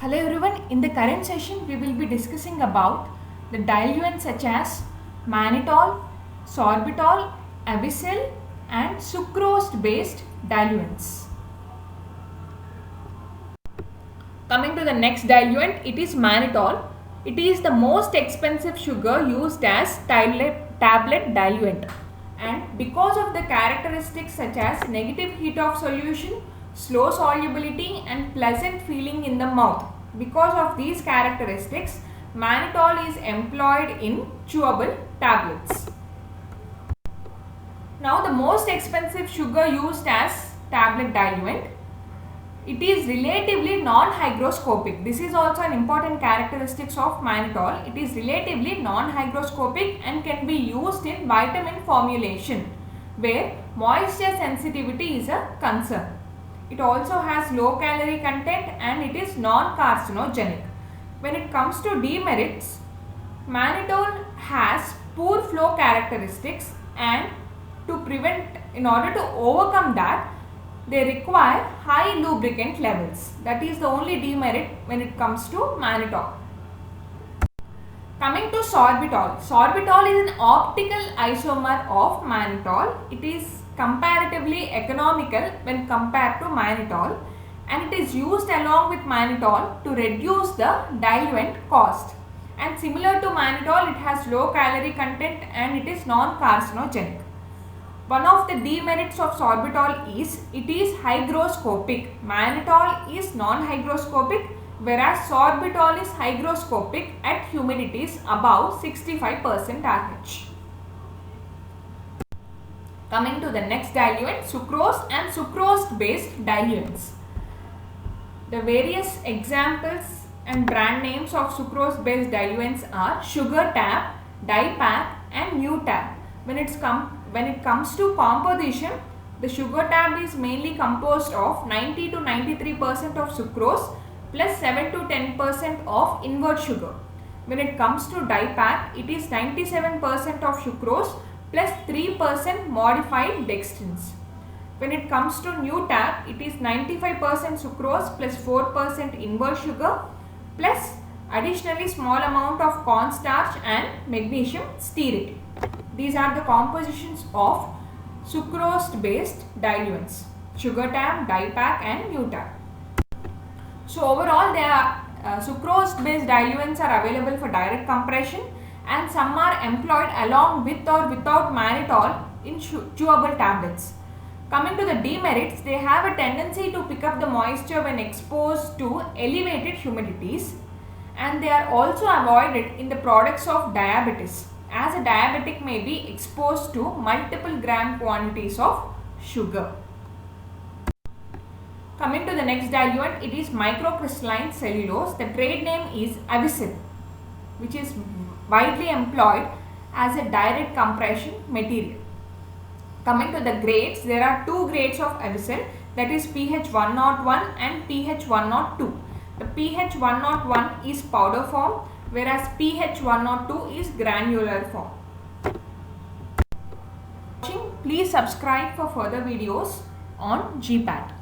Hello everyone, in the current session we will be discussing about the diluents such as mannitol, sorbitol, Avicel and sucrose based diluents. Coming to the next diluent, it is mannitol. It is the most expensive sugar used as tablet diluent, and because of the characteristics such as negative heat of solution, slow solubility and pleasant feeling in the mouth, because of these characteristics, mannitol is employed in chewable tablets. Now the most expensive sugar used as tablet diluent, it is relatively non-hygroscopic. This is also an important characteristic of mannitol. It is relatively non-hygroscopic and can be used in vitamin formulation where moisture sensitivity is a concern. It also has low calorie content and it is non-carcinogenic. When it comes to demerits, mannitol has poor flow characteristics, and in order to overcome that, they require high lubricant levels. That is the only demerit when it comes to mannitol. Coming to sorbitol. Sorbitol is an optical isomer of mannitol. It is comparatively economical when compared to mannitol, and it is used along with mannitol to reduce the diluent cost. And similar to mannitol, it has low calorie content and it is non-carcinogenic. One of the demerits of sorbitol is it is hygroscopic. Mannitol is non-hygroscopic, whereas sorbitol is hygroscopic at humidities above 65% RH. Coming to the next diluent, sucrose and sucrose based diluents. The various examples and brand names of sucrose based diluents are SugarTab, DiPAC and NewTab. When it comes to composition, the SugarTab is mainly composed of 90 to 93% of sucrose plus 7 to 10% of invert sugar. When it comes to DiPAC, it is 97% of sucrose plus 3% modified dextrins. When it comes to NewTab, it is 95% sucrose plus 4% invert sugar plus additionally small amount of cornstarch and magnesium stearate. These are the compositions of sucrose based diluents: SugarTab, DiPAC and NewTab. So overall, sucrose based diluents are available for direct compression, and some are employed along with or without mannitol in chewable tablets. Coming to the demerits, they have a tendency to pick up the moisture when exposed to elevated humidities, and they are also avoided in the products of diabetes, as a diabetic may be exposed to multiple gram quantities of sugar. Coming to the next diluent, it is microcrystalline cellulose. The trade name is Avicel, which is widely employed as a direct compression material. Coming to the grades, there are two grades of Avicel, that is pH 101 and pH 102. The pH 101 is powder form, whereas pH 102 is granular form. Please subscribe for further videos on GPAT.